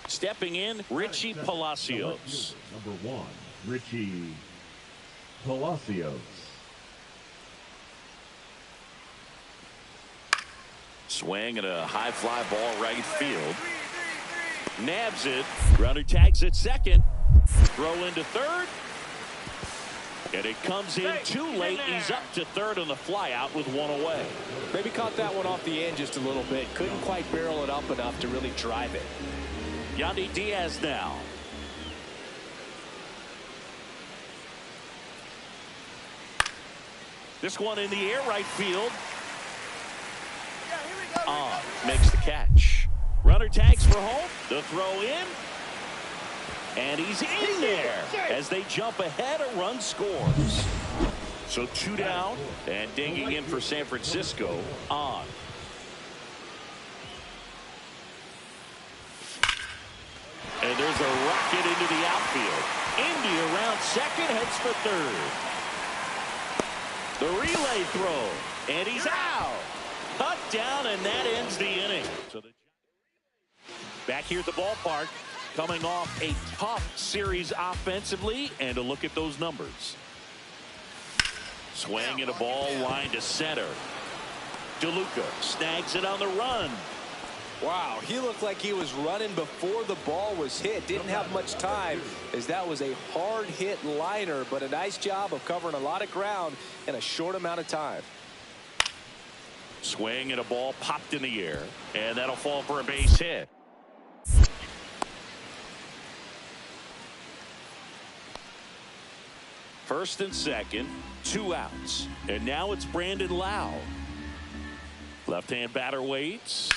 Stepping in, Richie Palacios. Number 1, Richie Palacios. Swing and a high fly ball right field. Nabs it. Runner tags at second. Throw into third. And it comes in too late. He's up to third on the fly out with one away. Maybe caught that one off the end just a little bit. Couldn't quite barrel it up enough to really drive it. Yandy Diaz now. This one in the air right field. On makes the catch. Runner tags for home. The throw in. And he's in there as they jump ahead. A run scores. So 2 down and dinging in for San Francisco on. And there's a rocket into the outfield. Indy around second, heads for third. The relay throw, and he's out. Cut down, and that ends the inning. So back here at the ballpark, coming off a tough series offensively, and a look at those numbers. Swing and a ball line to center. DeLuca snags it on the run. Wow, he looked like he was running before the ball was hit. Didn't have much time as that was a hard hit liner, but a nice job of covering a lot of ground in a short amount of time. Swing and a ball popped in the air, and that'll fall for a base hit. First and second, 2 outs. And now it's Brandon Lau. Left-hand batter waits.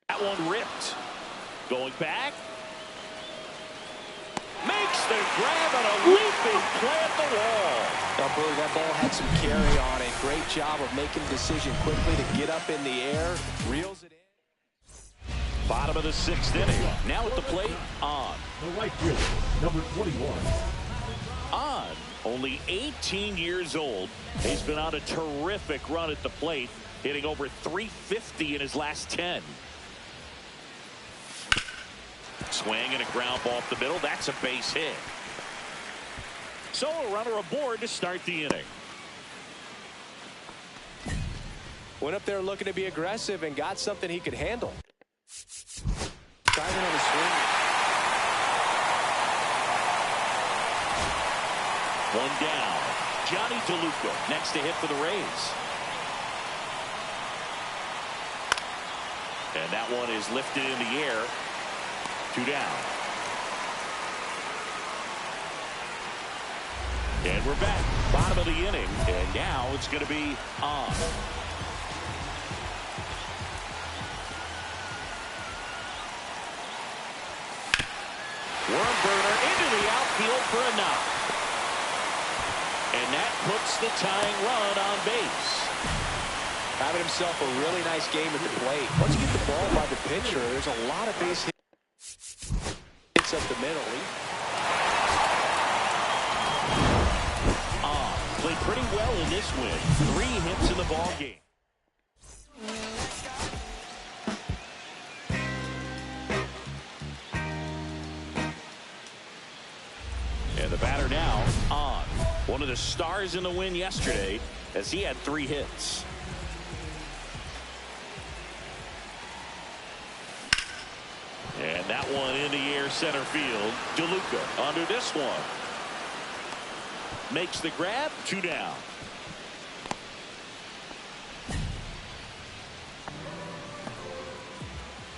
That one ripped. Going back. Makes the grab on a leaping play at the wall. Now, Billy, that ball had some carry on it. Great job of making the decision quickly to get up in the air. Reels it in. Bottom of the 6th inning. Now at the plate, on. The right fielder, number 21. On. Only 18 years old. He's been on a terrific run at the plate, hitting over .350 in his last 10. Swing and a ground ball up the middle. That's a base hit. So a runner aboard to start the inning. Went up there looking to be aggressive and got something he could handle. Driving on the swing. One down. Johnny DeLuca next to hit for the Rays. And that one is lifted in the air. 2 down. And we're back. Bottom of the inning. And now it's going to be on. Worm burner into the outfield for a knock. puts the tying run on base. Having himself a really nice game at the plate. Once you get the ball by the pitcher, there's a lot of base hits up the middle. Played pretty well in this win. 3 hits in the ball game. And the batter now on. One of the stars in the win yesterday as he had 3 hits. And that one in the air center field. DeLuca under this one. Makes the grab. 2 down.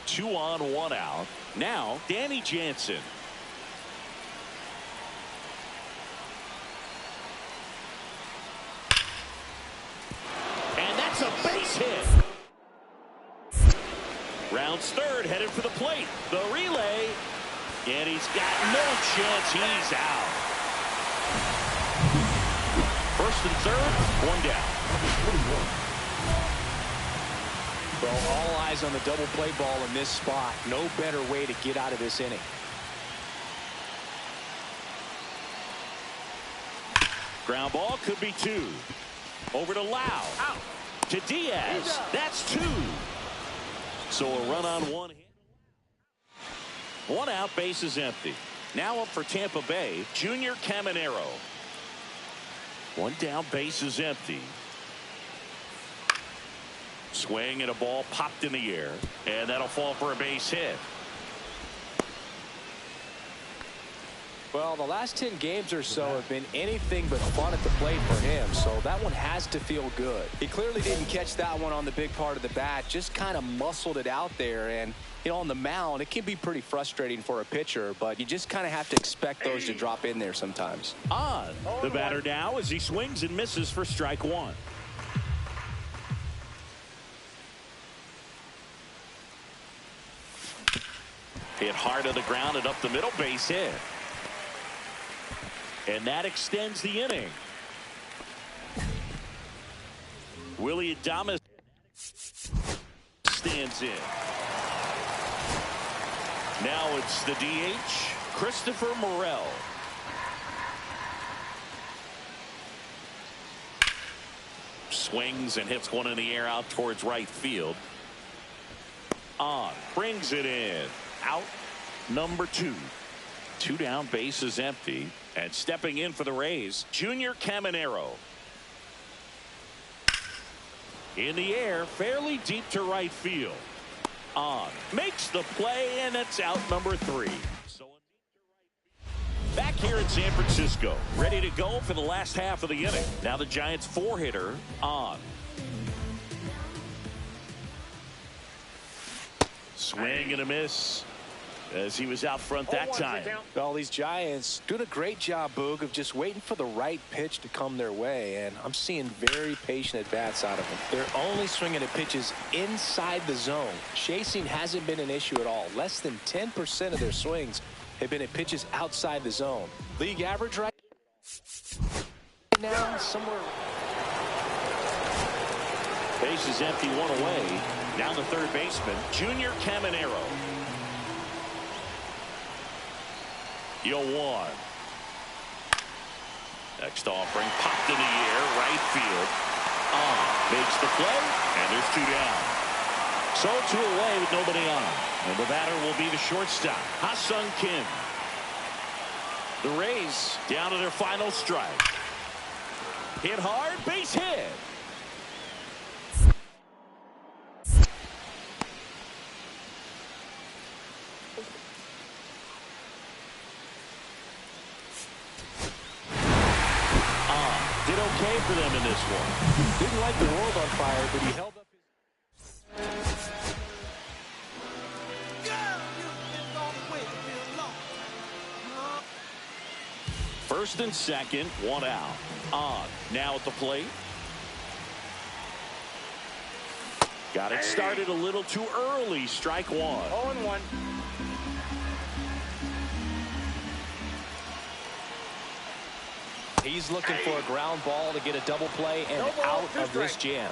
Two on, 1 out. Now Danny Jansen. And that's a base hit. Rounds third, headed for the plate. The relay. And he's got no chance. He's out. First and third, 1 down. Well, all eyes on the double play ball in this spot. No better way to get out of this inning. Ground ball could be 2. Over to Lau. Out. To Diaz. That's 2. So a run on 1 hit. 1 out, base is empty. Now up for Tampa Bay, jourdan. 1 down, base is empty. Swing and a ball popped in the air, and that'll fall for a base hit. Well, the last 10 games or so have been anything but fun at the plate for him, so that one has to feel good. He clearly didn't catch that one on the big part of the bat, just kind of muscled it out there. And, you know, on the mound, it can be pretty frustrating for a pitcher, but you just kind of have to expect those to drop in there sometimes. On the batter now as he swings and misses for strike 1. Hit hard to the ground and up the middle, base hit. And that extends the inning. Willie Adames stands in. Now it's the DH, Christopher Morel. Swings and hits one in the air out towards right field. On, brings it in. Out, number 2. 2 down, base is empty. And stepping in for the Rays, jourdan. In the air, fairly deep to right field. On, makes the play, and it's out, number 3. So back here in San Francisco, ready to go for the last half of the inning. Now the Giants 4-hitter, on. Swing and a miss as he was out front that time. Well, these Giants doing a great job, Boog, of just waiting for the right pitch to come their way, and I'm seeing very patient at-bats out of them. They're only swinging at pitches inside the zone. Chasing hasn't been an issue at all. Less than 10% of their swings have been at pitches outside the zone. League average right now, somewhere. Base is empty, 1 away. Down the third baseman, jourdan. 0-1. Next offering popped in the air, right field. Makes the play, and there's 2 down. So 2 away with nobody on. And the batter will be the shortstop, Ha-Sung Kim. The Rays down to their final strike. Hit hard, base hit. Did okay for them in this one. Didn't light the world on fire, but he held up his... First and second, 1 out. On, now at the plate. Got it started a little too early, strike 1. 0-1. he's looking for a ground ball to get a double play and out of this jam.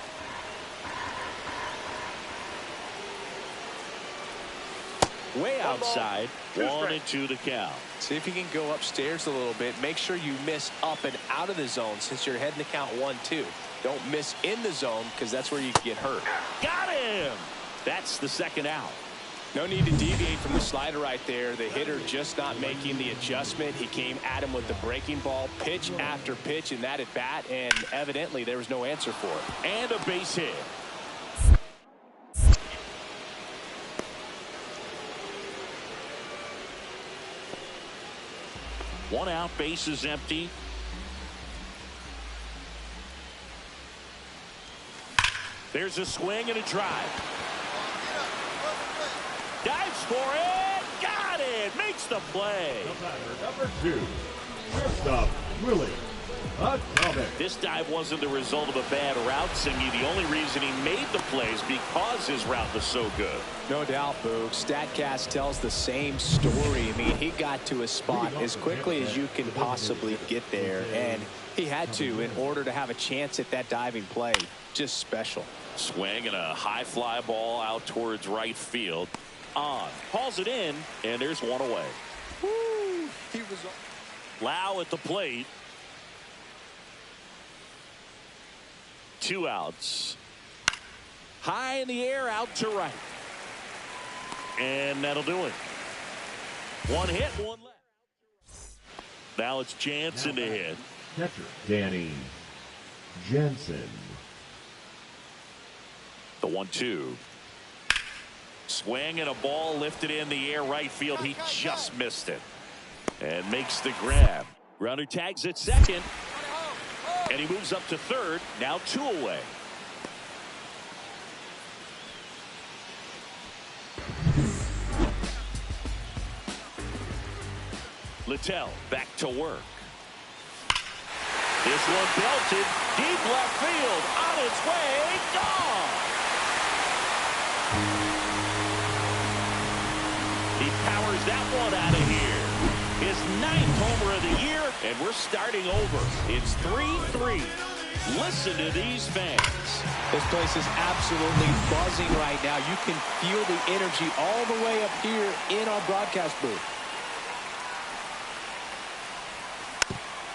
Way outside, 1-2 the count. See if you can go upstairs a little bit. Make sure you miss up and out of the zone since you're heading to count 1-2. Don't miss in the zone because that's where you get hurt. Got him! That's the second out. No need to deviate from the slider right there. The hitter just not making the adjustment. He came at him with the breaking ball, pitch after pitch in that at bat, and evidently there was no answer for it. And a base hit. One out, base is empty. There's a swing and a drive. Dives for it. Got it. Makes the play. The batter, number 2, shortstop, Willie Atomic. This dive wasn't the result of a bad route, Singy. The only reason he made the play is because his route was so good. No doubt, Boog. StatCast tells the same story. I mean, he got to a spot as quickly as you can possibly get there, and he had to in order to have a chance at that diving play. Just special. Swing and a high fly ball out towards right field. On. Hauls it in, and there's one away. Woo! He was Lau at the plate. 2 outs. High in the air, out to right. And that'll do it. 1 hit, 1 left. Now it's Jansen to hit. Catcher, Danny Jansen. The 1-2. Swing and a ball lifted in the air right field. He just missed it. And makes the grab. Runner tags at second. And he moves up to third. Now 2 away. Littell back to work. This one belted deep left field. On its way. Gone. He powers that one out of here. His 9th homer of the year, and we're starting over. It's 3-3. Listen to these fans. This place is absolutely buzzing right now. You can feel the energy all the way up here in our broadcast booth.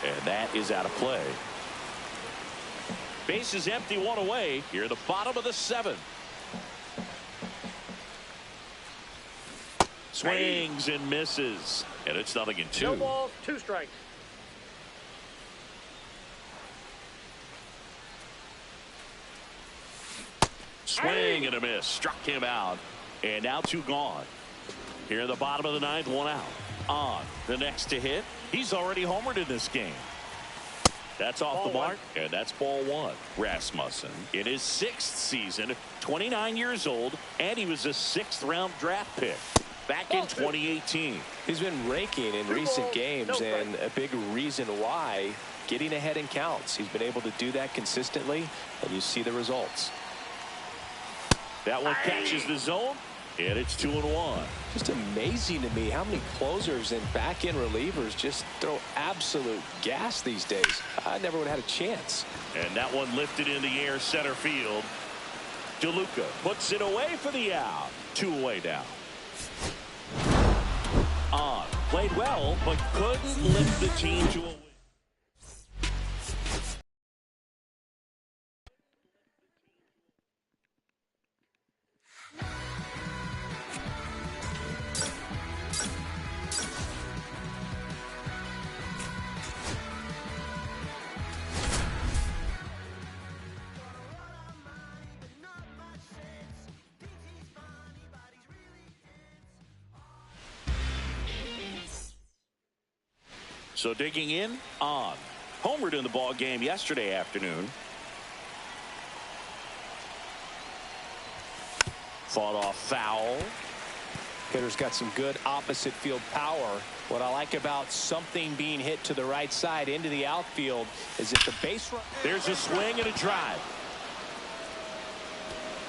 And that is out of play. Base is empty, 1 away. Here at the bottom of the 7th. Swings and misses. And it's 0-2. No balls, 2 strikes. Swing and a miss. Struck him out. And now 2 gone. Here in the bottom of the 9th, 1 out. On. The next to hit. He's already homered in this game. That's off the mark, and that's ball 1. Rasmussen in his 6th season, 29 years old, and he was a 6th-round draft pick back in 2018. He's been raking in recent games, and a big reason why, getting ahead in counts. He's been able to do that consistently, and you see the results. That one catches the zone, and it's 2-1. Just amazing to me how many closers and back-end relievers just throw absolute gas these days. I never would have had a chance. And that one lifted in the air center field. DeLuca puts it away for the out. 2 away now. On. Played well, but couldn't lift the team to a win. So digging in, on. Homered in the ball game yesterday afternoon. Fought off foul. Hitter's got some good opposite field power. What I like about something being hit to the right side into the outfield is if the base run. There's a swing and a drive.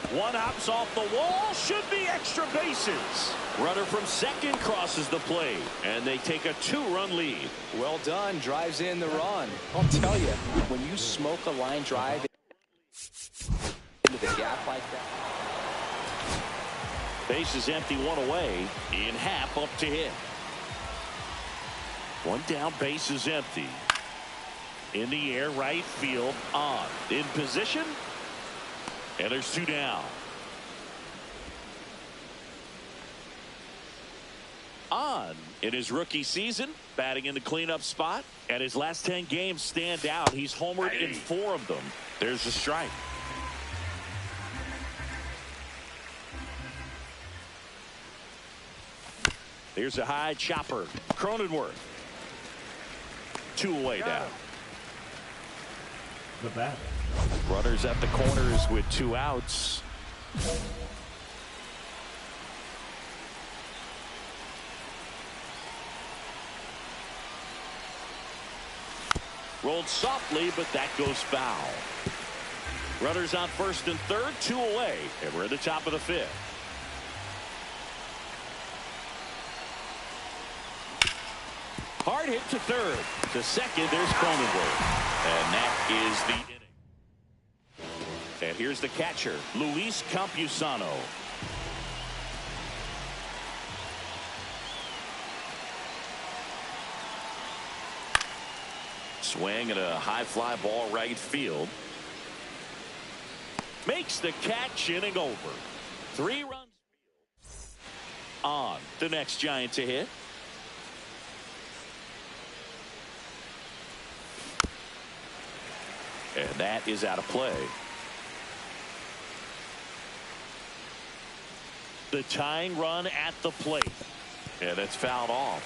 One hops off the wall. Should be extra bases. Runner from second crosses the plate, and they take a 2-run lead. Well done. Drives in the run. I'll tell you, when you smoke a line drive into the gap like that. Base is empty, one away. In half, up to hit. One down, base is empty. In the air, right field, on. In position. And there's 2 down. On in his rookie season, batting in the cleanup spot. And his last 10 games stand out. He's homered in 4 of them. There's a strike. Here's a high chopper. Cronenworth. 2 away down. The bat. Runners at the corners with 2 outs. Rolled softly, but that goes foul. Runners on first and third, 2 away, and we're at the top of the 5th. Hard hit to third. To second, there's Cronenworth. And that is the inning. And here's the catcher, Luis Campusano. Swing and a high fly ball right field. Makes the catch, inning over. 3 runs. On the next Giant to hit. And that is out of play. The tying run at the plate. And it's fouled off.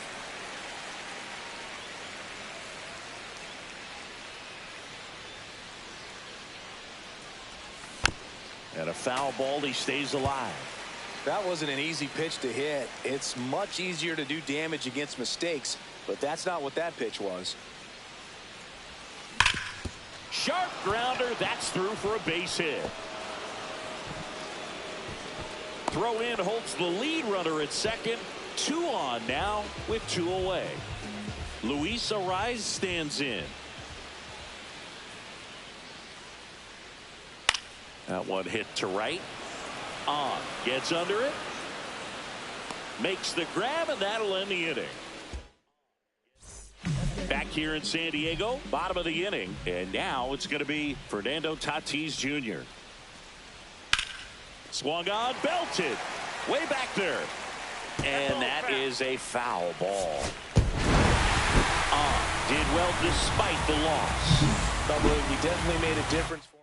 And a foul ball, he stays alive. That wasn't an easy pitch to hit. It's much easier to do damage against mistakes, but that's not what that pitch was. Sharp grounder, that's through for a base hit. Throw in holds the lead runner at second. 2 on now with 2 away. Luis Ariz stands in. That one hit to right. On. Gets under it. Makes the grab, and that'll end the inning. Back here in San Diego, bottom of the inning. And now it's going to be Fernando Tatis Jr. Swung on, belted. Way back there. And that is a foul ball. On. Did well despite the loss. I believe he definitely made a difference for him.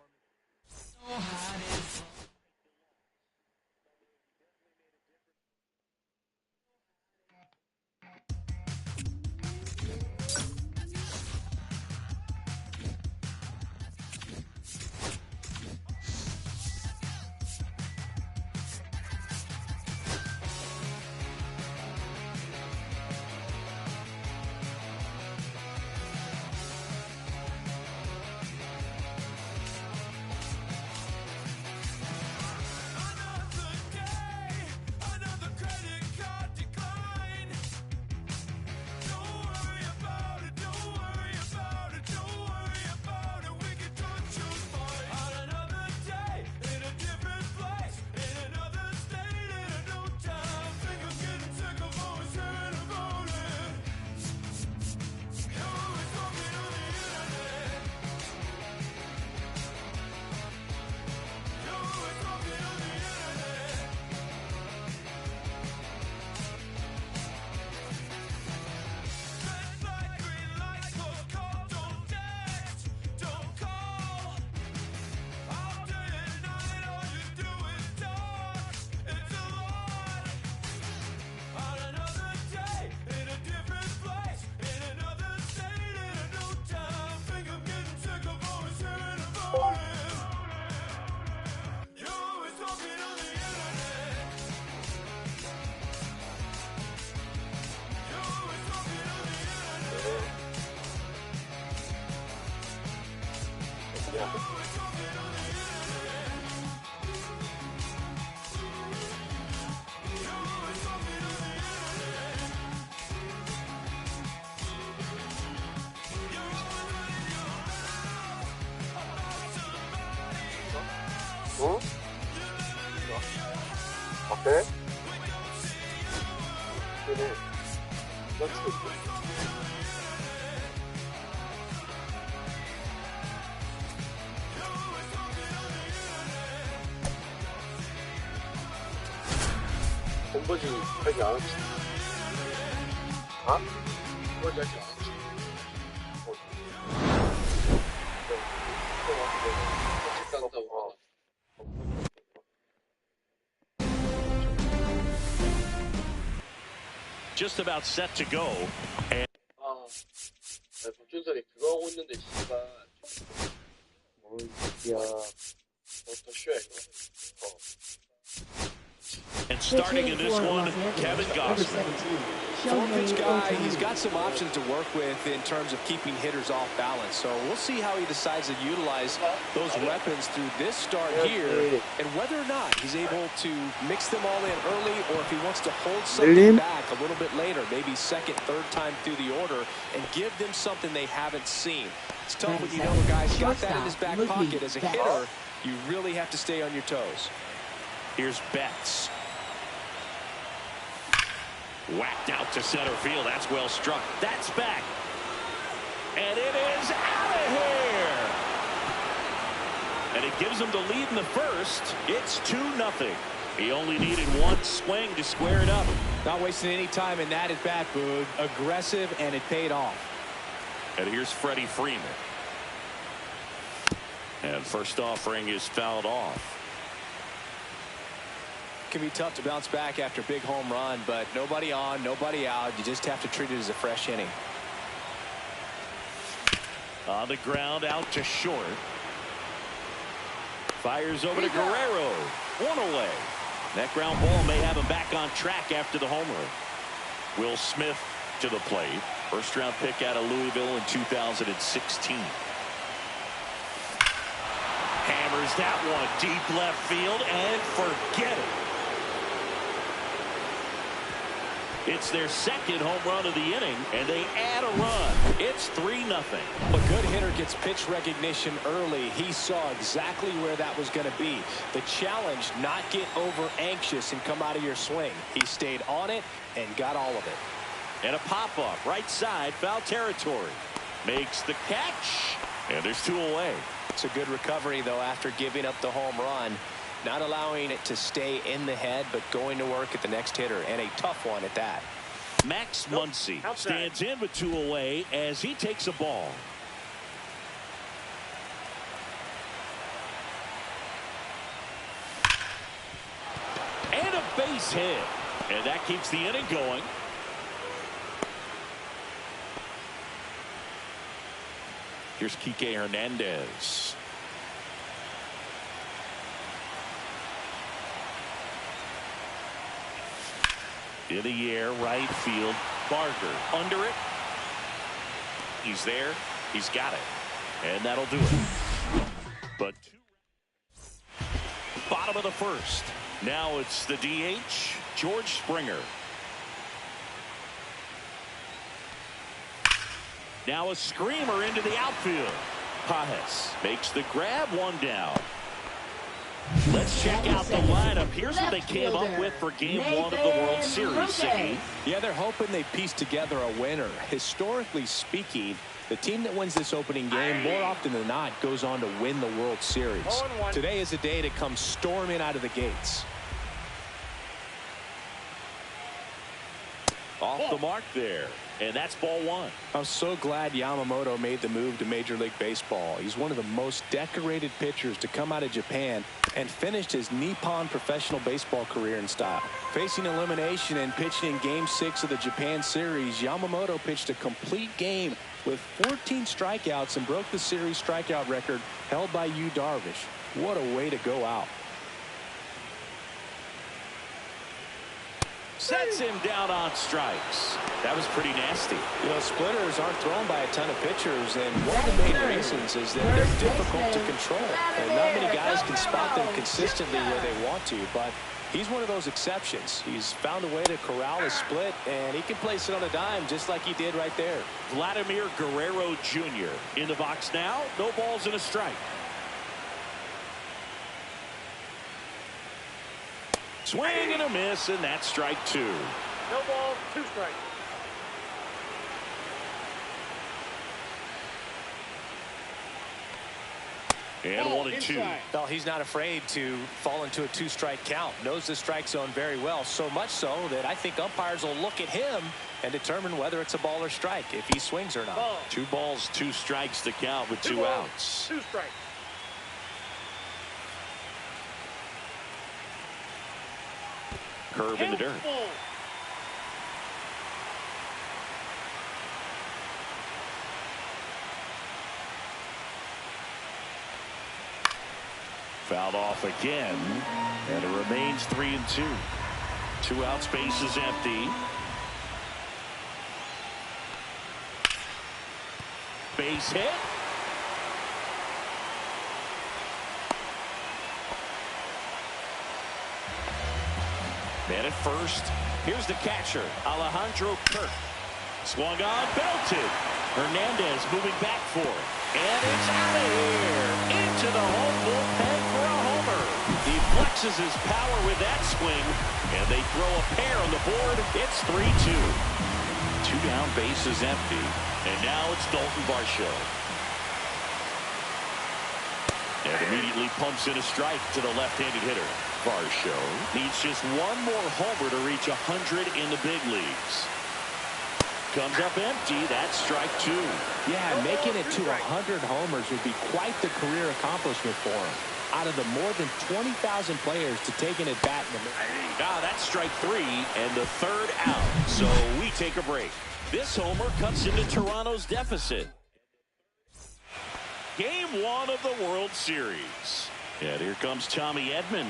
네? 네네. 그렇지. 본거지 하지 않았지. 아? 본거지 하지 않았지. Just about set to go. And 아, 박준선이 그거 하고 있는데 씨발. 이 새끼야. 더 쉬어 이거. And starting in this one, Kevin Gossman. Four-pitch guy, he's got some options to work with in terms of keeping hitters off balance. So we'll see how he decides to utilize those weapons through this start here, and whether or not he's able to mix them all in early, or if he wants to hold something back a little bit later, maybe second, third time through the order, and give them something they haven't seen. It's tough when you know a guy's got that in his back pocket. As a hitter, you really have to stay on your toes. Here's Betts. Whacked out to center field. That's well struck. That's back. And it is out of here. And it gives him the lead in the first. It's 2-0. He only needed one swing to square it up. Not wasting any time in that at bat, Boog. Aggressive, and it paid off. And here's Freddie Freeman. And first offering is fouled off. Can be tough to bounce back after a big home run, but nobody on, nobody out. You just have to treat it as a fresh inning. On the ground, out to short. Fires over to Guerrero. One away. That ground ball may have him back on track after the homer. Will Smith to the plate. First round pick out of Louisville in 2016. Hammers that one deep left field and forget it. It's their second home run of the inning, and they add a run. It's 3-0. A good hitter gets pitch recognition early. He saw exactly where that was going to be. The challenge, not get over anxious and come out of your swing. He stayed on it and got all of it. And a pop-up, right side, foul territory. Makes the catch, and there's 2 away. It's a good recovery, though, after giving up the home run. Not allowing it to stay in the head, but going to work at the next hitter, and a tough one at that. Max Muncy stands in with 2 away as he takes a ball. And a base hit. And that keeps the inning going. Here's Kike Hernandez. In the air, right field. Barker under it. He's there. He's got it. And that'll do it. But bottom of the first. Now it's the DH, George Springer. Now a screamer into the outfield. Pajes makes the grab, 1 down. Let's check out the lineup. Here's what they came up with for Game 1 of the World Series, Siggy. Yeah, they're hoping they piece together a winner. Historically speaking, the team that wins this opening game more often than not goes on to win the World Series. Today is a day to come storming out of the gates. Off the mark there. And that's ball 1. I'm so glad Yamamoto made the move to Major League Baseball. He's one of the most decorated pitchers to come out of Japan and finished his Nippon professional baseball career in style. Facing elimination and pitching in Game 6 of the Japan Series, Yamamoto pitched a complete game with 14 strikeouts and broke the series strikeout record held by Yu Darvish. What a way to go out. Sets him down on strikes. That was pretty nasty. You know, splitters aren't thrown by a ton of pitchers, and one of the main reasons is that they're difficult to control. And not many guys can spot them consistently where they want to, but he's one of those exceptions. He's found a way to corral his split, and he can place it on a dime just like he did right there. Vladimir Guerrero Jr. in the box now. No balls and a strike. Swing and a miss, and that's strike two. No ball, 2 strikes. And 1-2. Well, he's not afraid to fall into a 2-strike count. Knows the strike zone very well, so much so that I think umpires will look at him and determine whether it's a ball or strike, if he swings or not. 2 balls, 2 strikes to count with 2 outs. 2 strikes. Curve in the dirt. Fouled off again, and it remains 3-2. 2 outs, base is empty. Base hit. Man at first. Here's the catcher, Łዀ. Swung on, belted. Hernandez moving back for it. And it's out of here. Into the home bullpen for a homer. He flexes his power with that swing. And they throw a pair on the board. It's 3-2. 2 down, base is empty. And now it's Dalton Varsho. And immediately pumps in a strike to the left-handed hitter. Varsho needs just 1 more homer to reach 100 in the big leagues. Comes up empty. That's strike 2. Yeah, making it to 100 homers would be quite the career accomplishment for him. Out of the more than 20,000 players to take an at-bat in the that's strike 3 and the 3rd out. So we take a break. This homer cuts into Toronto's deficit. Game 1 of the World Series. And here comes Tommy Edman.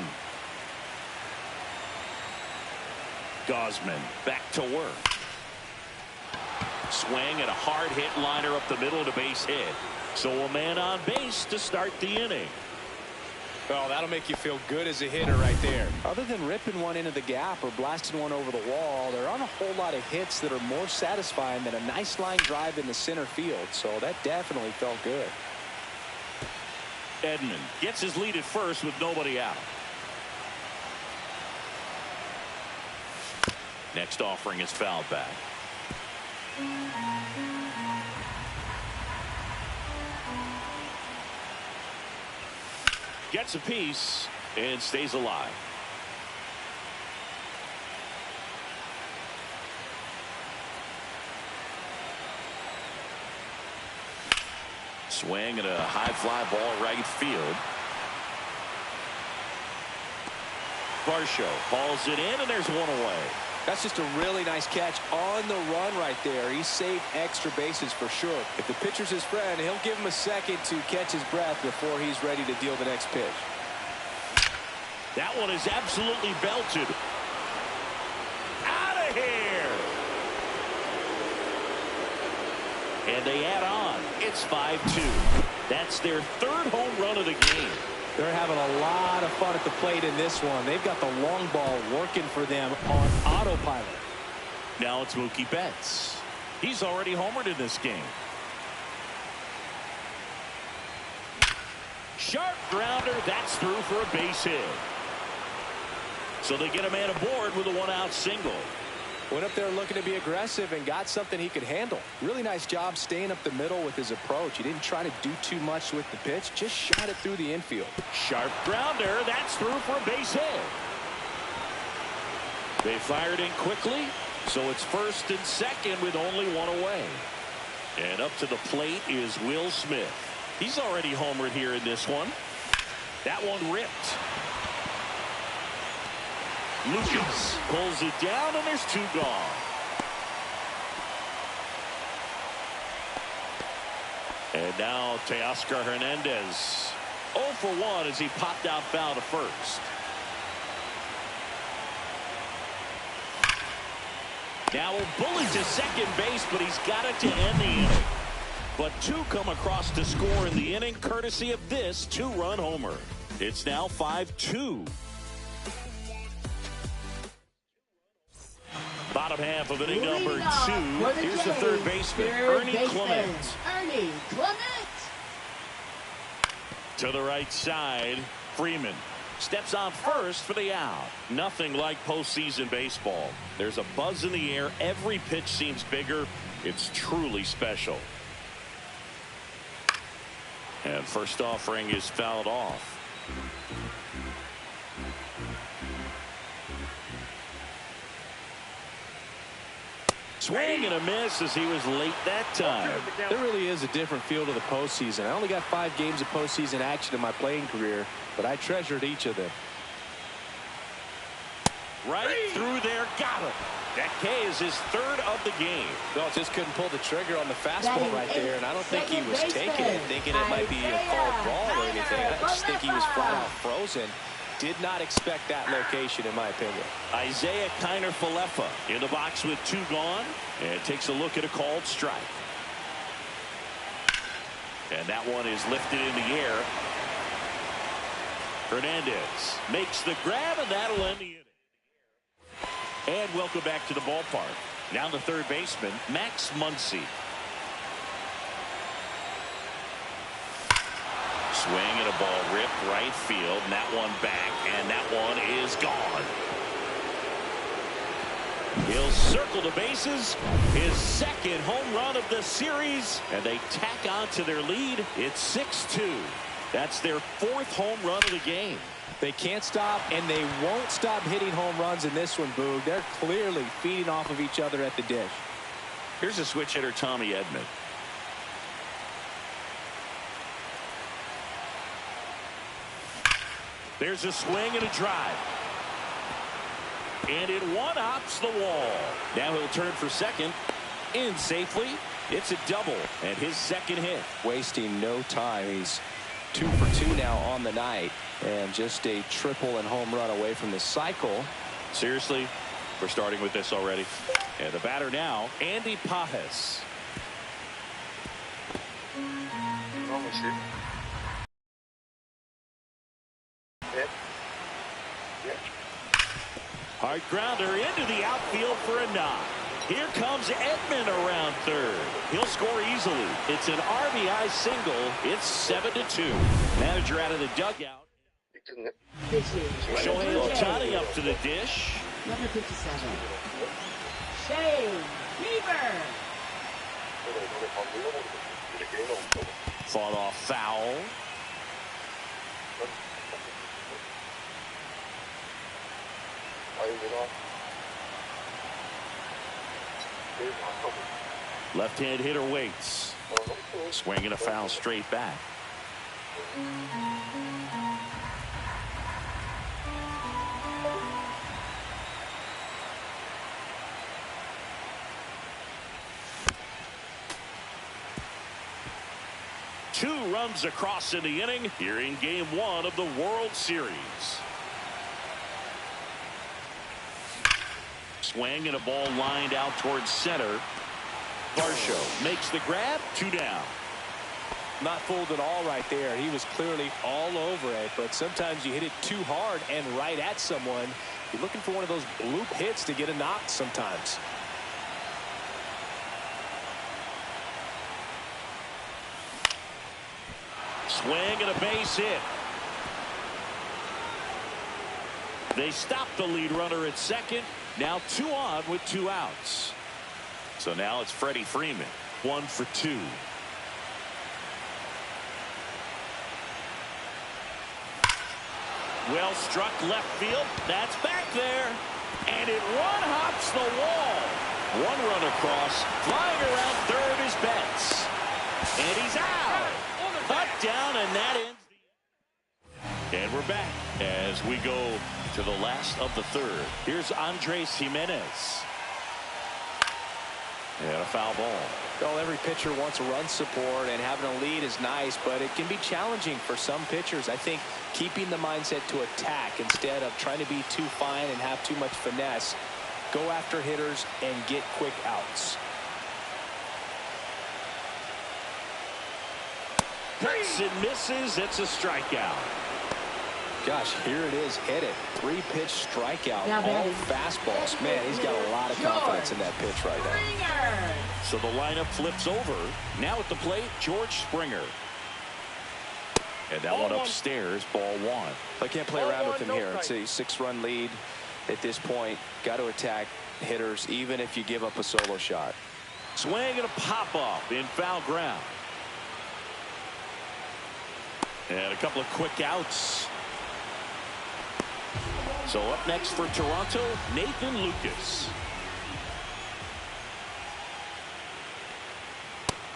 Gausman back to work. Swing and a hard hit liner up the middle of the base hit. So a man on base to start the inning. Well, that'll make you feel good as a hitter right there. Other than ripping one into the gap or blasting one over the wall, there aren't a whole lot of hits that are more satisfying than a nice line drive in the center field. So that definitely felt good. Edman gets his lead at first with nobody out. Next offering is fouled back. Gets a piece and stays alive. Swing and a high fly ball right field. Varsho hauls it in, and there's 1 away. That's just a really nice catch on the run right there. He saved extra bases for sure. If the pitcher's his friend, he'll give him a second to catch his breath before he's ready to deal the next pitch. That one is absolutely belted. Out of here. And they add on. It's 5-2. That's their 3rd home run of the game. They're having a lot of fun at the plate in this one. They've got the long ball working for them on autopilot. Now it's Mookie Betts. He's already homered in this game. Sharp grounder. That's through for a base hit. So they get a man aboard with a 1-out single. Went up there looking to be aggressive and got something he could handle. Really nice job staying up the middle with his approach. He didn't try to do too much with the pitch. Just shot it through the infield. Sharp grounder. That's through for a base hit. They fired in quickly. So it's 1st and 2nd with only 1 away. And up to the plate is Will Smith. He's already homered here in this one. That one ripped. Lucas pulls it down, and there's 2 gone. And now Teoscar Hernandez 0 for 1 as he popped out foul to first. Now a bullet to second base, but he's got it to end the inning. But 2 come across to score in the inning courtesy of this 2-run homer. It's now 5-2. Bottom half of inning number 2. Here's the third baseman, Ernie Clement. Ernie Clement. To the right side, Freeman steps on first for the out. Nothing like postseason baseball. There's a buzz in the air. Every pitch seems bigger. It's truly special. And first offering is fouled off. Swing and a miss as he was late that time. There really is a different feel to the postseason. I only got 5 games of postseason action in my playing career, but I treasured each of them. Right through there, got him. That K is his 3rd of the game. No, just couldn't pull the trigger on the fastball right there, and I don't think he was taking it, thinking it might be a called ball or anything. I just think he was flat out frozen. Did not expect that location, in my opinion. Ł쉑ዀＲმაგრｙFalefa in the box with 2 gone, and takes a look at a called strike. And that one is lifted in the air. Hernandez makes the grab, and that'll end the inning. And welcome back to the ballpark. Now the third baseman, Max Muncy. Swing and a ball ripped right field, and that one back, and that one is gone. He'll circle the bases, his 2nd home run of the series, and they tack on to their lead. It's 6-2. That's their 4th home run of the game. They can't stop, and they won't stop hitting home runs in this one, Boog. They're clearly feeding off of each other at the dish. Here's a switch hitter, Tommy Edman. There's a swing and a drive. And it one-hops the wall. Now he'll turn for second. In safely. It's a double and his 2nd hit. Wasting no time. He's 2 for 2 now on the night. And just a triple and home run away from the cycle. Seriously, we're starting with this already. And the batter now, Andy Pajes. Hard grounder into the outfield for a knock. Here comes Edman around 3rd. He'll score easily. It's an RBI single. It's 7-2. Manager out of the dugout. Shohei Ohtani up to the dish. Number 57. Shane Bieber. Fought off foul. Left-hand hitter waits. Swinging a foul straight back. Two runs across in the inning here in Game 1 of the World Series. Swing and a ball lined out towards center. Varsho makes the grab. 2 down. Not fooled at all right there. He was clearly all over it, but sometimes you hit it too hard and right at someone. You're looking for one of those bloop hits to get a knock sometimes. Swing and a base hit. They stop the lead runner at second. Now 2 on with 2 outs. So now it's Freddie Freeman. 1 for 2. Well struck left field. That's back there. And it one-hops the wall. 1 run across. Flying around third is Betts. And he's out. Cut down, and that ends the... And we're back as we go to the last of the third. Here's Andres Gimenez. And a foul ball. Well, every pitcher wants a run support, and having a lead is nice, but it can be challenging for some pitchers. I think keeping the mindset to attack instead of trying to be too fine and have too much finesse. Go after hitters and get quick outs. Hits and misses. It's a strikeout. Gosh, here it is, hit it. 3-pitch strikeout, all fastballs. Man, he's got a lot of confidence in that pitch right now. So the lineup flips over. Now at the plate, George Springer. And that one upstairs, ball one. I can't play around with him here. It's a 6-run lead at this point. Got to attack hitters, even if you give up a solo shot. Swing and a pop-up in foul ground. And a couple of quick outs. So up next for Toronto, Nathan Lucas.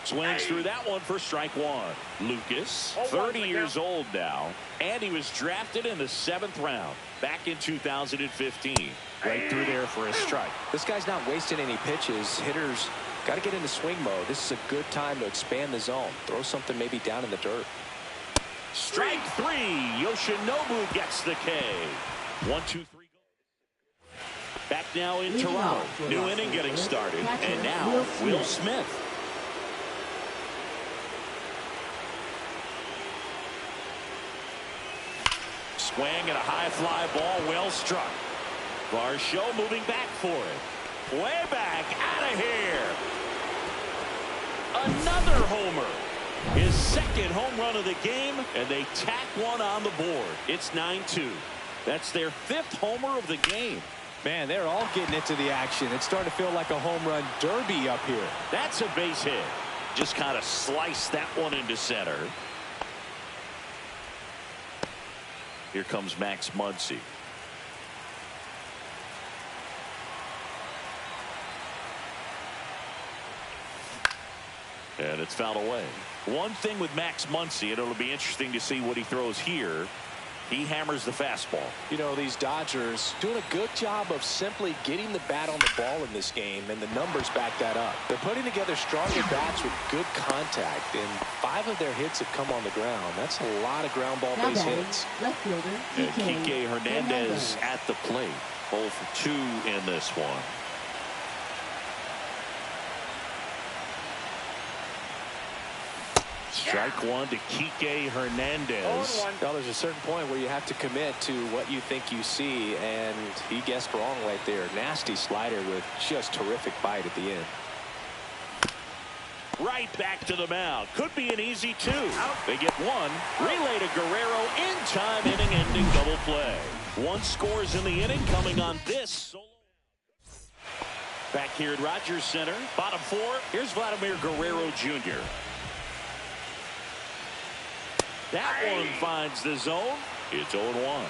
Swings through that one for strike one. Lucas, 30 years old now, and he was drafted in the 7th round back in 2015. Right through there for a strike. This guy's not wasting any pitches. Hitters got to get into swing mode. This is a good time to expand the zone. Throw something maybe down in the dirt. Strike 3. Yoshinobu gets the K. 1, 2, 3. Back now in Toronto. New inning getting started. And now Will Smith. Swing and a high fly ball, well struck. Varsho moving back for it. Way back, out of here. Another homer. His 2nd home run of the game, and they tack one on the board. It's 9-2. That's their 5th homer of the game. Man, they're all getting into the action. It's starting to feel like a home run derby up here. That's a base hit. Just kind of sliced that one into center. Here comes Max Muncy. And it's fouled away. One thing with Max Muncy, and it'll be interesting to see what he throws here. He hammers the fastball. You know, these Dodgers doing a good job of simply getting the bat on the ball in this game, and the numbers back that up. They're putting together stronger bats with good contact, and 5 of their hits have come on the ground. That's a lot of ground ball base hits. Left fielder, And Kike Hernandez at the plate. 0 for 2 in this one. Strike 1 to Kike Hernandez. Now, there's a certain point where you have to commit to what you think you see, and he guessed wrong right there. Nasty slider with just terrific bite at the end. Right back to the mound. Could be an easy 2. They get 1. Relay to Guerrero in time, inning-ending double play. 1 scores in the inning coming on this solo. Back here at Rogers Center, bottom 4. Here's Vladimir Guerrero Jr. That one finds the zone. It's 0-1.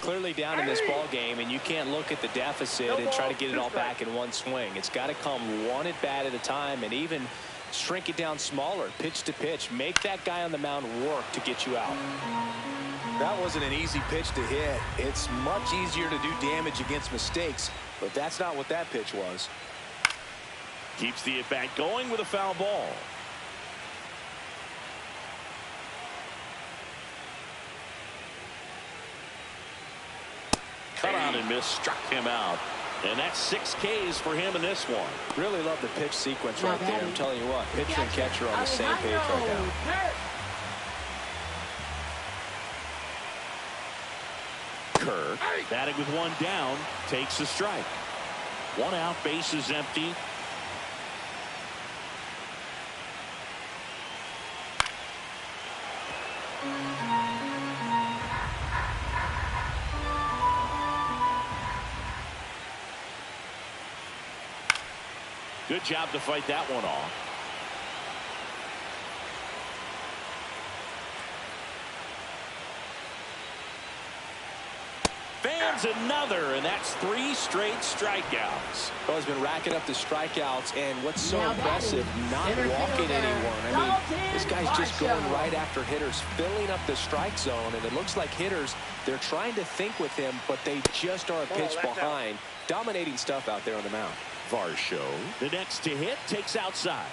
Clearly down in this ball game, and you can't look at the deficit and try to get it all back in one swing. It's got to come one at bat at a time, and even shrink it down smaller, pitch to pitch. Make that guy on the mound work to get you out. That wasn't an easy pitch to hit. It's much easier to do damage against mistakes, but that's not what that pitch was. Keeps the at-bat going with a foul ball. Cut on and miss, struck him out. And that's 6 Ks for him in this one. Really love the pitch sequence right there. I'm telling you what, pitcher and catcher are on the same page right now. Kerr, batting with 1 down, takes a strike. 1 out, bases empty. Good job to fight that one off. Fans another, and that's 3 straight strikeouts. Well, he's been racking up the strikeouts, and what's so impressive, not walking anyone. I mean, this guy's just going right after hitters, filling up the strike zone, and it looks like hitters, they're trying to think with him, but they just are a pitch behind. Dominating stuff out there on the mound. Varsho, the next to hit, takes outside.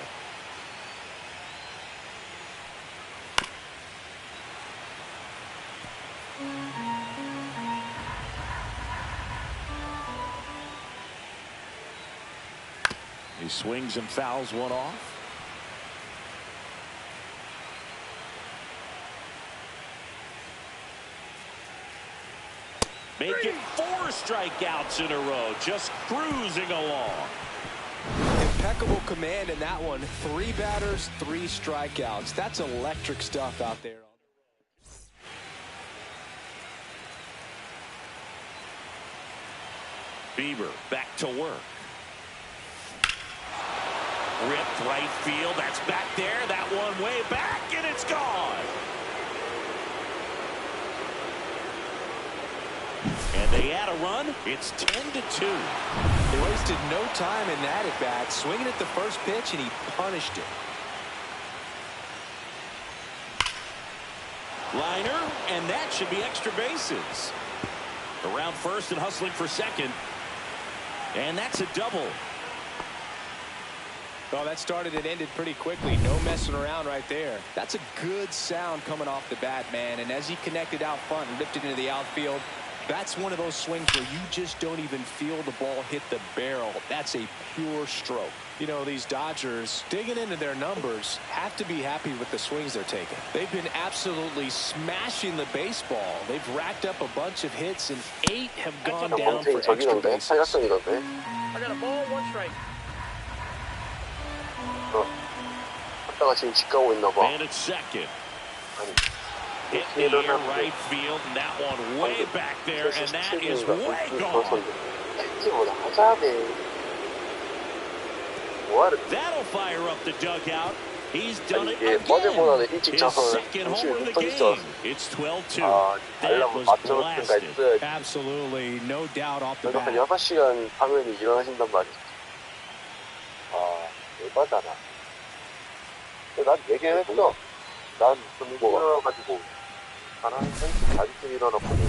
He swings and fouls one off. Make it 4 strikeouts in a row, just cruising along. Impeccable command in that one. 3 batters, 3 strikeouts. That's electric stuff out there. Bieber back to work. Ripped right field. That's back there. That one way back, and it's gone. And they add a run. It's 10-2. They wasted no time in that at bat, swinging at the first pitch, and he punished it. Liner, and that should be extra bases. Around first and hustling for second. And that's a double. Oh, that started and ended pretty quickly. No messing around right there. That's a good sound coming off the bat, man. And as he connected out front and ripped it into the outfield, that's one of those swings where you just don't even feel the ball hit the barrel. That's a pure stroke. You know, these Dodgers, digging into their numbers, have to be happy with the swings they're taking. They've been absolutely smashing the baseball. They've racked up a bunch of hits, and 8 have gone down for extra bases. I got a ball, 1 strike. And it's second. Hit in the air right field, and that one way back there, and that is way gone. That'll fire up the dugout. He's done it again. His second homer of the game. It's 12-2. That was blasted. Absolutely, no doubt off the bat. 6시간 하면 일어나신단 말이야. 열받아. 난 얘기했어. 난 일어나가지고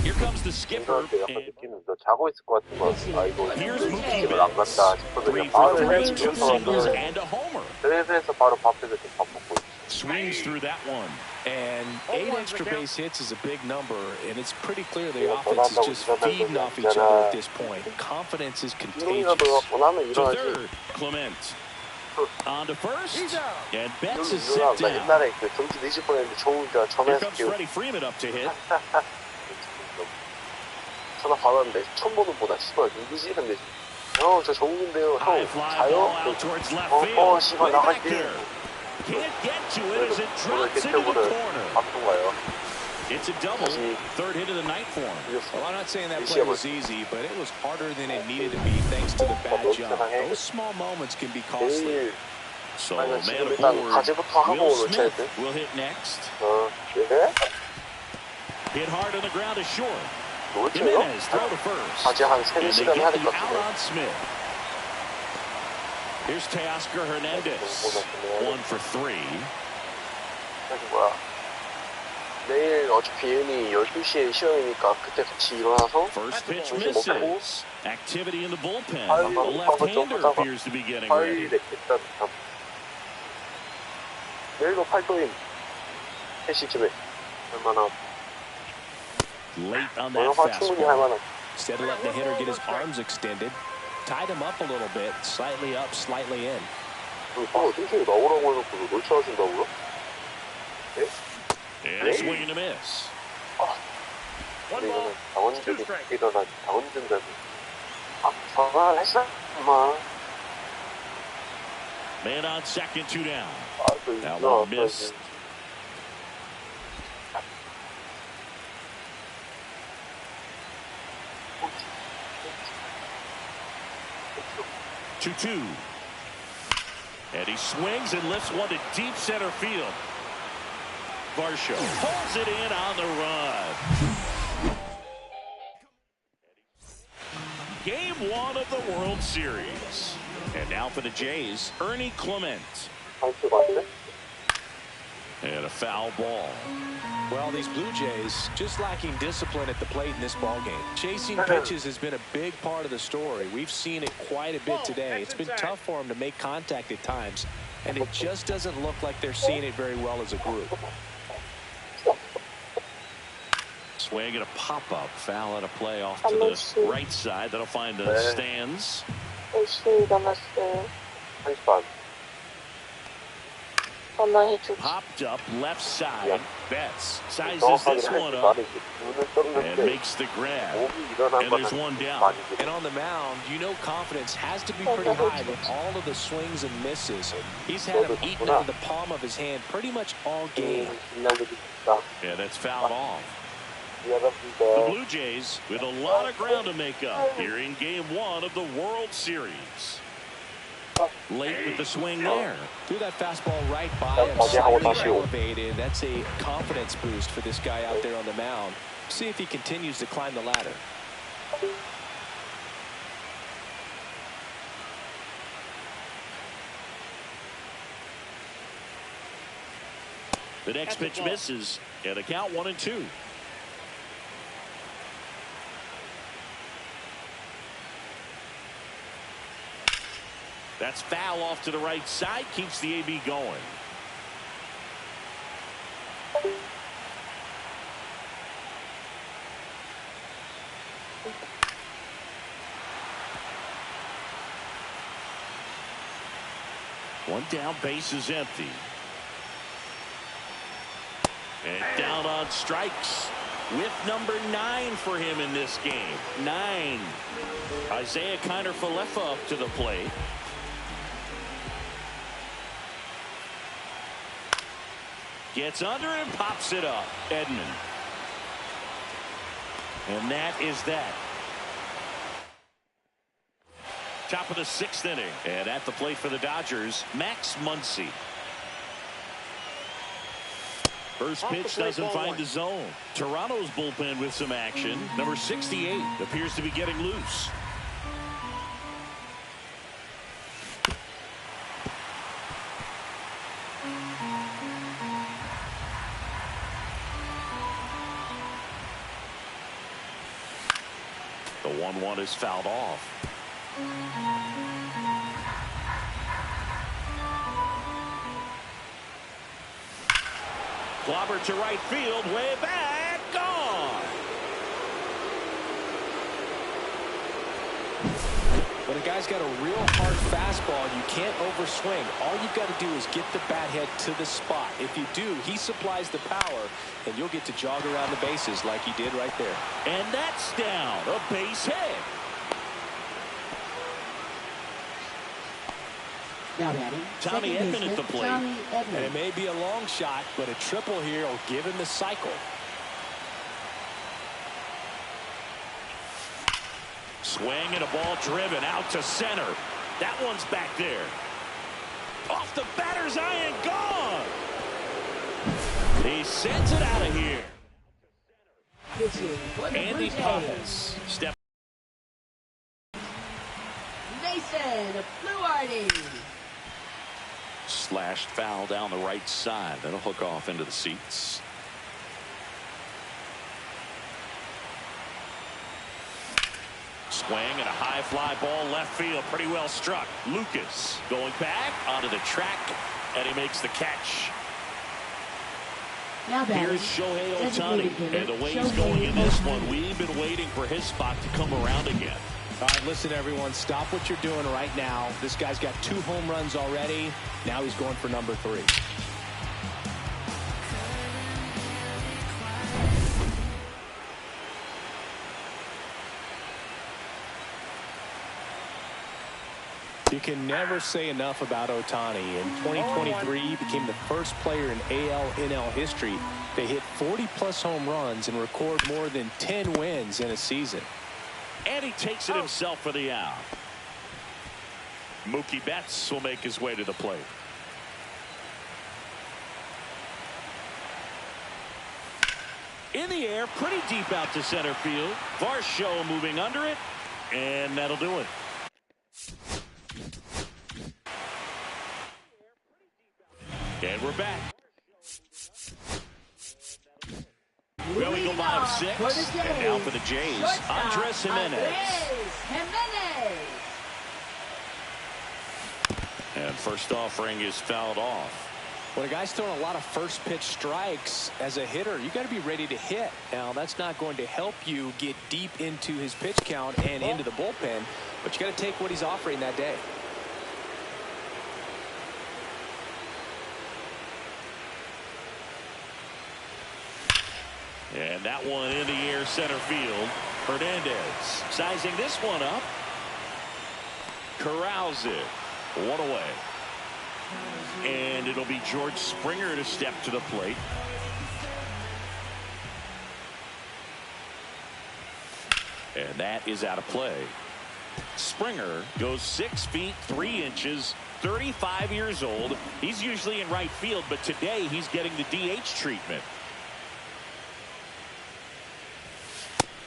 Here comes the skipper. 너 자고 있을 것 같은 거. 아이고, Here's Mookie 집을 안 Betts. 갔다 싶거든요. 3 for 3, 2 singles and a homer. 그래서 바로 밥에서 밥 먹고 있어. Swings through that one. And 8 extra base hits is a big number, and it's pretty clear the offense is just feeding off each other at this point. Confidence is contagious. To third, Clement. On to first, and Betts is set down. 옛날에 그 경기 늦을 뻔했는데 좋으니까 Here comes Freddie Freeman up to hit. 전화 받았는데 처음 보는 보다 씨발 누구지? 근데 저 정우인데요. High 형 fly 자요? ball out towards left field. 씨발 Way back 나갈게. there. Can't get to it as it drops into the 개태고를 corner. 바꾼가요? It's a double. Third hit of the night for him. Well, I'm not saying that play was easy, but it was harder than it needed to be thanks to the bad jump. Those small moments can be costly. So, man of 일단 Will 가지부터 하고 Smith 놓쳐야 돼. will hit next. 네? Hit hard on the ground to short. 놓쳐요? Jimenez throw to first. 아직 한 And they 3-4시간 해야 get 될 the 것 out 같은데. on Smith. Here's Teoscar Hernandez. 1 for 3. 뭐야? 내일 어차피 예은이 12시에 시험이니까 그때 같이 일어나서 First pitch 점심 먹고 misses. Activity in the bullpen. 아유, The left-hander 밥을 appears to be getting 화요일에 ready. 일단 내일도 팔도임 3시쯤에 얼마나 Late on that 영화 충분히 할 fastball. 만한. Instead of letting the hitter get his arms extended, tied him up a little bit, slightly up, slightly in. 띵킹이 나오라고 해놓고 놓쳐준다고요? 네? And a swing and a miss. 1 이거는 ball, 2 당원들이 strikes. 일어나 당원들다고 전화를 했어 엄마. Man on second, 2 down. 그 That one missed. Two. And he swings and lifts one to deep center field. Varsho pulls it in on the run. Game 1 of the World Series. And now for the Jays, Ernie Clement. And a foul ball. Well, these Blue Jays just lacking discipline at the plate in this ballgame. Chasing pitches has been a big part of the story. We've seen it quite a bit today. It's been tough for them to make contact at times, and it just doesn't look like they're seeing it very well as a group. Swing and a pop-up. Foul at a play off to the right side. That'll find the stands. 하나 해주지. Popped up left side. Yeah. Betts sizes 정확하게 this one 할때 up 나는 이제 눈을 and 떴는데 makes the grab. 몸이 일어난 And there's 거는 one down. 많이 And on the mound, you know confidence has to be pretty high with all of the swings and misses. He's had them eaten into the palm of his hand pretty much all game. 신나게 Yeah, that's fouled off. The 미안합니다. Blue Jays with a lot of ground to make up here in Game 1 of the World Series. Late with the swing there. Threw that fastball right by him, slightly elevated. That's a confidence boost for this guy out there on the mound. See if he continues to climb the ladder. The next pitch misses, and the count 1-2. That's foul off to the right side, keeps the AB going. One down, base is empty. And down on strikes with number 9 for him in this game. 9. Isaiah Łḵန့Y up to the plate. Gets under it and pops it up. Edman. And that is that. Top of the 6th inning. And at the plate for the Dodgers, Max Muncy. First pitch doesn't find the zone. Toronto's bullpen with some action. Number 68 appears to be getting loose. The 1-1 is fouled off. Clobber to right field, way back, gone. When a guy's got a real hard fastball, you can't overswing. All you've got to do is get the bat head to the spot. If you do, he supplies the power, and you'll get to jog around the bases like he did right there. And that's down, a base hit. Now batting, Tommy second Edman at the baseman, plate. Tommy And it Edman. may be a long shot, but a triple here will give him the cycle. Swing and a ball driven out to center. That one's back there. Off the batter's eye and gone. He sends it out of here. Pitching for the Andy Blue Jays, Pappas. Step. Mason Fluharty. Slashed foul down the right side. That'll hook off into the seats. Swing and a high fly ball left field. Pretty well struck. Lucas going back onto the track, and he makes the catch. Now batting, Here's Shohei designated Ohtani. hitter, And the way he's Shohei going in this Ohtani. one, we've been waiting for his spot to come around again. All right, listen, everyone, stop what you're doing right now. This guy's got 2 home runs already. Now he's going for number 3. You can never say enough about Ohtani. In 2023, he became the first player in AL/NL history to hit 40-plus home runs and record more than 10 wins in a season. And he takes it himself for the out. Mookie Betts will make his way to the plate. In the air, pretty deep out to center field. Varsho moving under it, and that'll do it. And we're back. Well, we go bottom 6, and now for the Jays, Andres Jimenez. And first offering is fouled off. When a guy's throwing a lot of first pitch strikes as a hitter, you got to be ready to hit. Now, that's not going to help you get deep into his pitch count and into the bullpen, but you got to take what he's offering that day. And that one in the air center field. Hernandez sizing this one up. Corrals it. One away. And it'll be George Springer to step to the plate. And that is out of play. Springer goes 6 feet 3 inches, 35 years old. He's usually in right field, but today he's getting the DH treatment.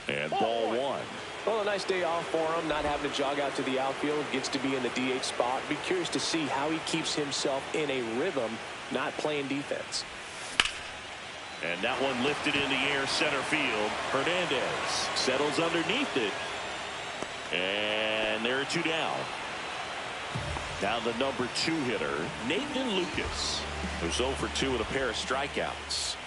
And ball one. Well, a nice day off for him, not having to jog out to the outfield. Gets to be in the DH spot. Be curious to see how he keeps himself in a rhythm, not playing defense. And that one lifted in the air center field. Hernandez settles underneath it. And there are 2 down. Now the number 2 hitter, Nathan Lucas, who's 0 for 2 with a pair of strikeouts.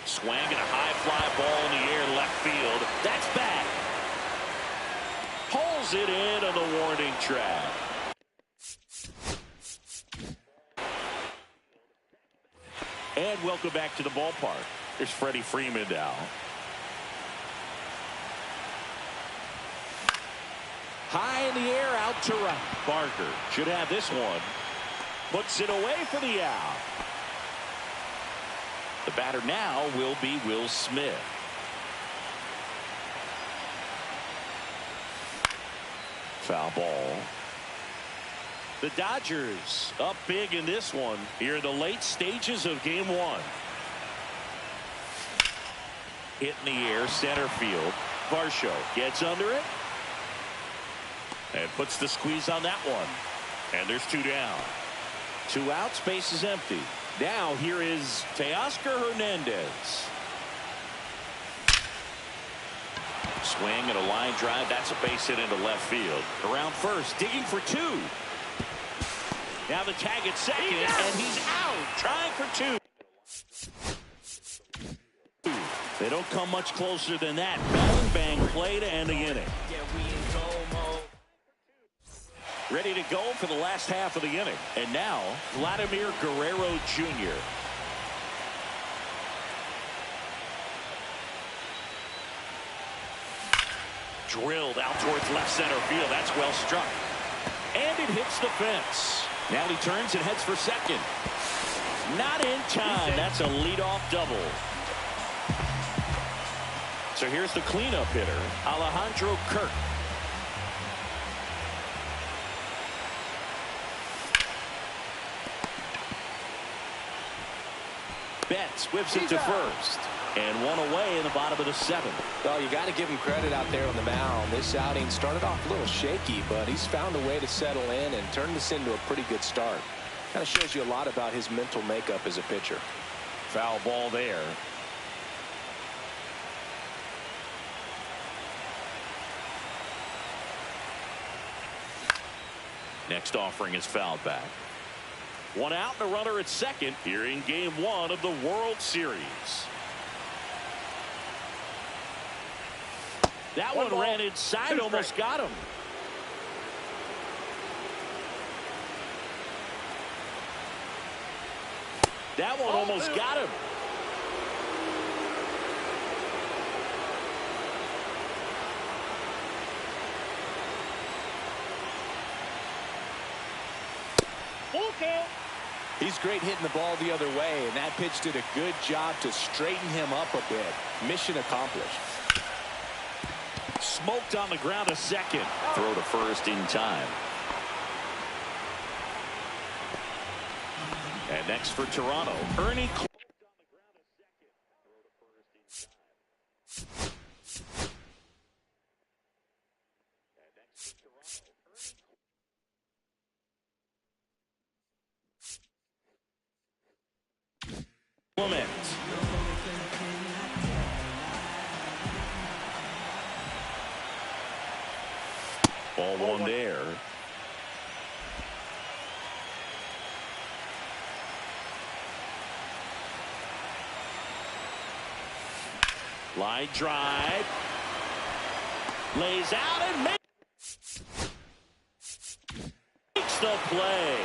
Swang and a high fly ball in the air left field. That's back. Pulls it in on the warning track. And welcome back to the ballpark. There's Freddie Freeman now. High in the air, out to right. Barker should have this one. Puts it away for the out. The batter now will be Will Smith. Foul ball. The Dodgers up big in this one here in the late stages of game 1. Hit in the air center field. Varsho gets under it and puts the squeeze on that one. And there's 2 down. 2 out, space is empty. Now here is Teoscar Hernandez. Swing and a line drive. That's a base hit into left field. Around first, digging for 2. Now the tag at second, and he's out, trying for 2. They don't come much closer than that. Bang, bang play to end the inning. Ready to go for the last half of the inning. And now, Vladimir Guerrero Jr. Drilled out towards left center field. That's well struck. And it hits the fence. Now he turns and heads for second. Not in time. That's a leadoff double. So here's the cleanup hitter, Alejandro Kirk. Betts whips it to first. And 1 away in the bottom of the 7th. Well, you got to give him credit out there on the mound. This outing started off a little shaky, but he's found a way to settle in and turn this into a pretty good start. Kind of shows you a lot about his mental makeup as a pitcher. Foul ball there. Next offering is fouled back. 1 out and a runner at second here in game 1 of the World Series. That one ran inside, almost got him. That one almost got him. He's great hitting the ball the other way, and that pitch did a good job to straighten him up a bit. Mission accomplished. Smoked on the ground to second. Throw to first in time. And next for Toronto, Ernie. Clement. Ball 1 there. Line drive. Lays out and makes the play.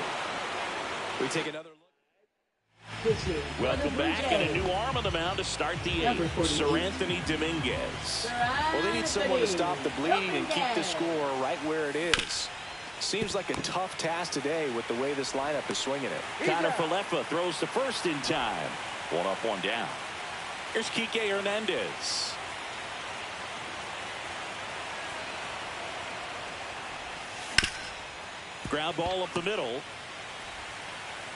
We take another look. Pitching for the Welcome Blue back, and a Jays. new arm on the mound to start the Number eighth. 48. Sir Anthony Dominguez. Well, they need someone to stop the bleeding and keep the score right where it is. Seems like a tough task today with the way this lineup is swinging it. Connor Falefa throws to first in time. 1 up, 1 down. Here's Kike Hernandez. Ground ball up the middle.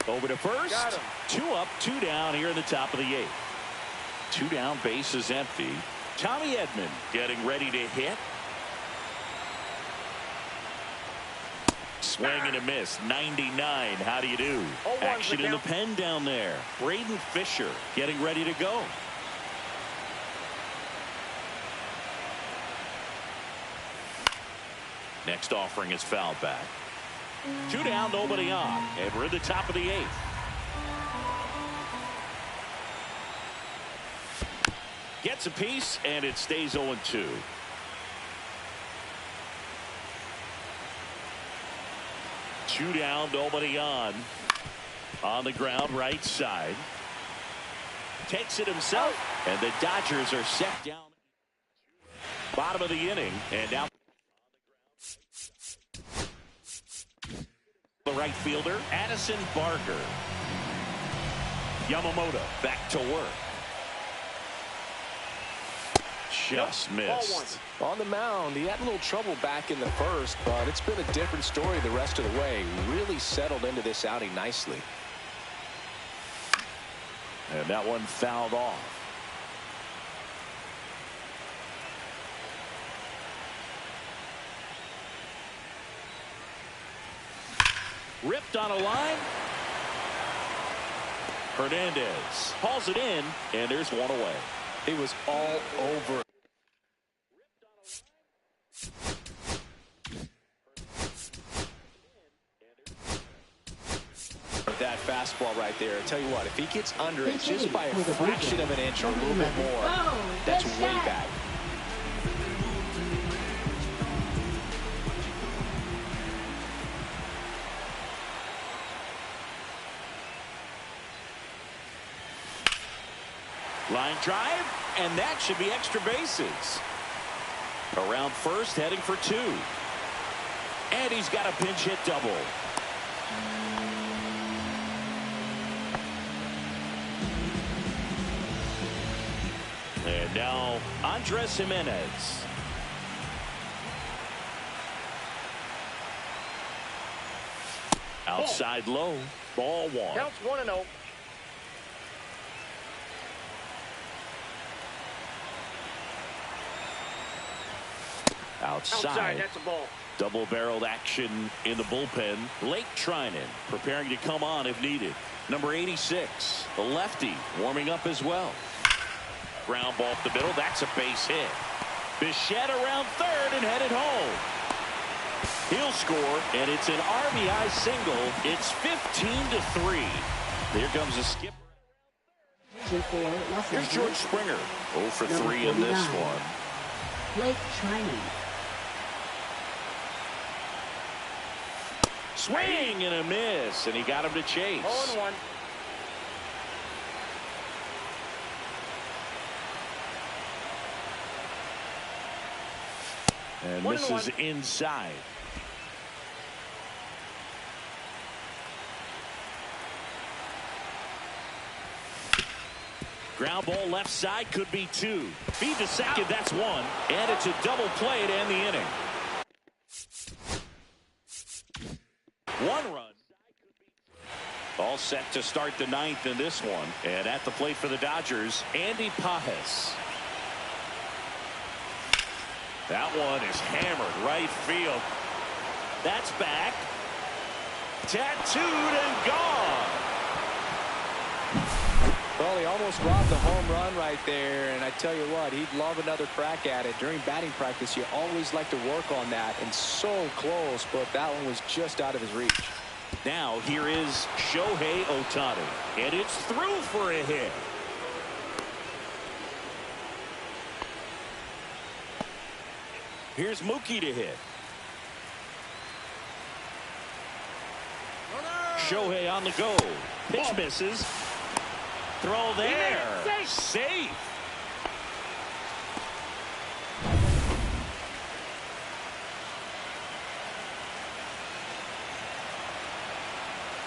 Over to first. Got him. 2 up, 2 down here in the top of the 8th. 2 down, base is empty. Tommy Edman getting ready to hit. Swing and a miss. 99. How do you do? Action in the pen down there. Braden Fisher getting ready to go. Next offering is fouled back. 2 down, nobody on. And we're in the top of the 8th. Gets a piece, and it stays 0-2. Two down, nobody on. On the ground, right side. Takes it himself, and the Dodgers are set down. Bottom of the inning, and now the right fielder, Addison Barker. Yamamoto back to work. Just missed. On the mound, he had a little trouble back in the first, but it's been a different story the rest of the way. Really settled into this outing nicely. And that one fouled off. Ripped on a line. Hernandez hauls it in, and there's one away. He was all over. That fastball right there. I tell you what, if he gets under it just by a fraction of an inch or a little bit more, that's way back. Line drive, and that should be extra bases. Around first, heading for 2. And he's got a pinch hit double. And now Andres Jimenez. Outside low, ball 1. Counts 1-0. Outside. That's a ball. Double-barreled action in the bullpen. Blake Trinan preparing to come on if needed. Number 86, the lefty, warming up as well. Ground ball up the middle. That's a base hit. Bichette around third and headed home. He'll score, and it's an RBI single. It's 15-3. Here comes a skip. Here's George Springer. 0 for 3 in this one. Blake Trinan. Swing and a miss, and he got him to chase. 0-1. And this is inside. Ground ball left side, could be 2. Feed to second, that's 1. And it's a double play to end the inning. 1 run. All set to start the 9th in this one. And at the plate for the Dodgers, Andy Pajes. That one is hammered right field. That's back. Tattooed and gone. Well, he almost robbed the home run right there, and I tell you what, he'd love another crack at it. During batting practice, you always like to work on that, and so close, but that one was just out of his reach. Now here is Shohei Ohtani, and it's through for a hit. Here's Mookie to hit. Shohei on the go. Pitch misses. throw there. Safe.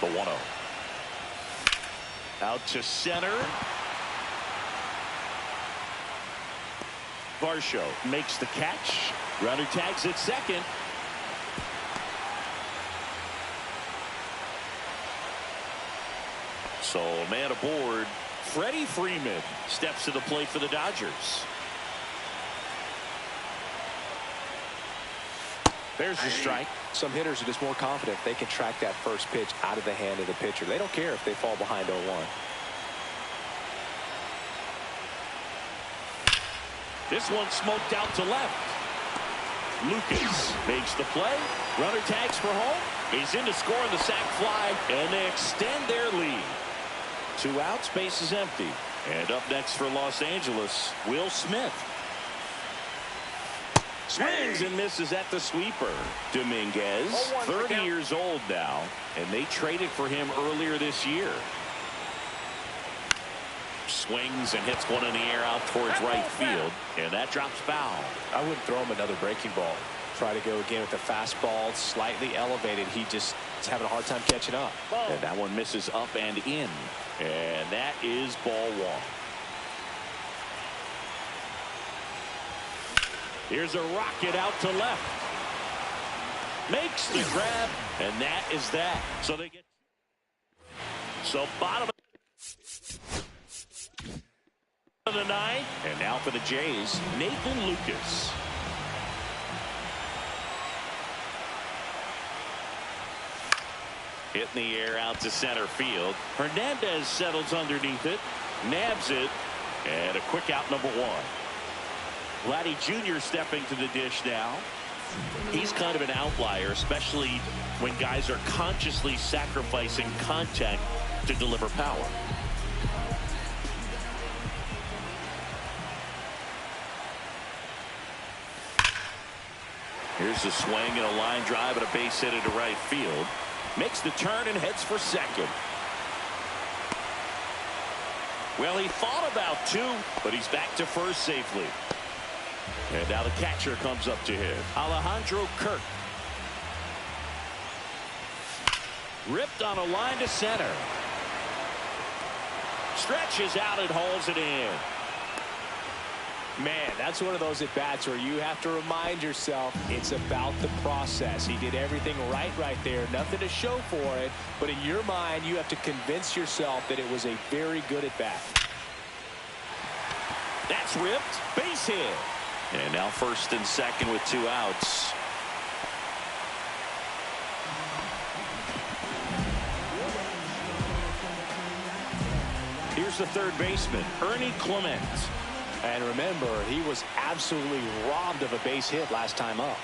The 1-0. Out to center. Varsho makes the catch. Runner tags at second. So man aboard. Freddie Freeman steps to the plate for the Dodgers. There's the strike. Some hitters are just more confident they can track that first pitch out of the hand of the pitcher. They don't care if they fall behind 0-1. This one smoked out to left. Lucas makes the play. Runner tags for home. He's in to score on the sac fly, and they extend their lead. 2 outs, base is empty. And up next for Los Angeles, Will Smith. Swings and misses at the sweeper. Dominguez, 30 years old now, and they traded for him earlier this year. Swings and hits one in the air out towards right field, and that drops foul. I wouldn't throw him another breaking ball. Try to go again with the fastball, slightly elevated. He just is having a hard time catching up. And that one misses up and in, and that is ball 1. Here's a rocket out to left. Makes the grab, and that is that. So they get. So bottom of the 9th, and now for the Jays, Nathan Lucas. Hit in the air out to center field. Hernandez settles underneath it, nabs it, and a quick out, number 1. Vladdy Jr. stepping to the dish now. He's kind of an outlier, especially when guys are consciously sacrificing contact to deliver power. Here's a swing and a line drive and a base hit into right field. Makes the turn and heads for second. Well, he thought about 2, but he's back to first safely. And now the catcher comes up to him. Alejandro Kirk. Ripped on a line to center. Stretches out and hauls it in. Man, that's one of those at-bats where you have to remind yourself it's about the process. He did everything right there. Nothing to show for it. But in your mind, you have to convince yourself that it was a very good at-bat. That's ripped. Base hit. And now first and second with 2 outs. Here's the third baseman, Ernie Clement. And remember, he was absolutely robbed of a base hit last time up.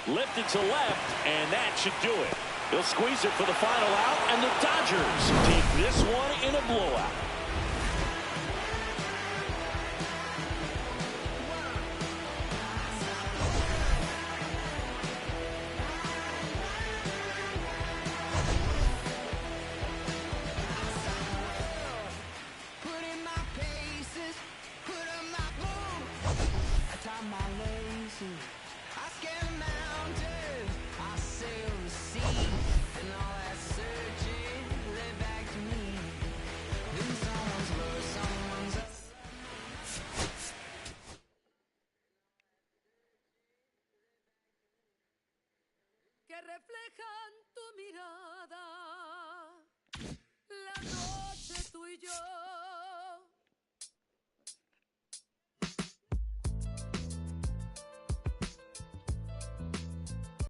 Lifted to left, and that should do it. He'll squeeze it for the final out, and the Dodgers take this one in a blowout. Que reflejan tu mirada.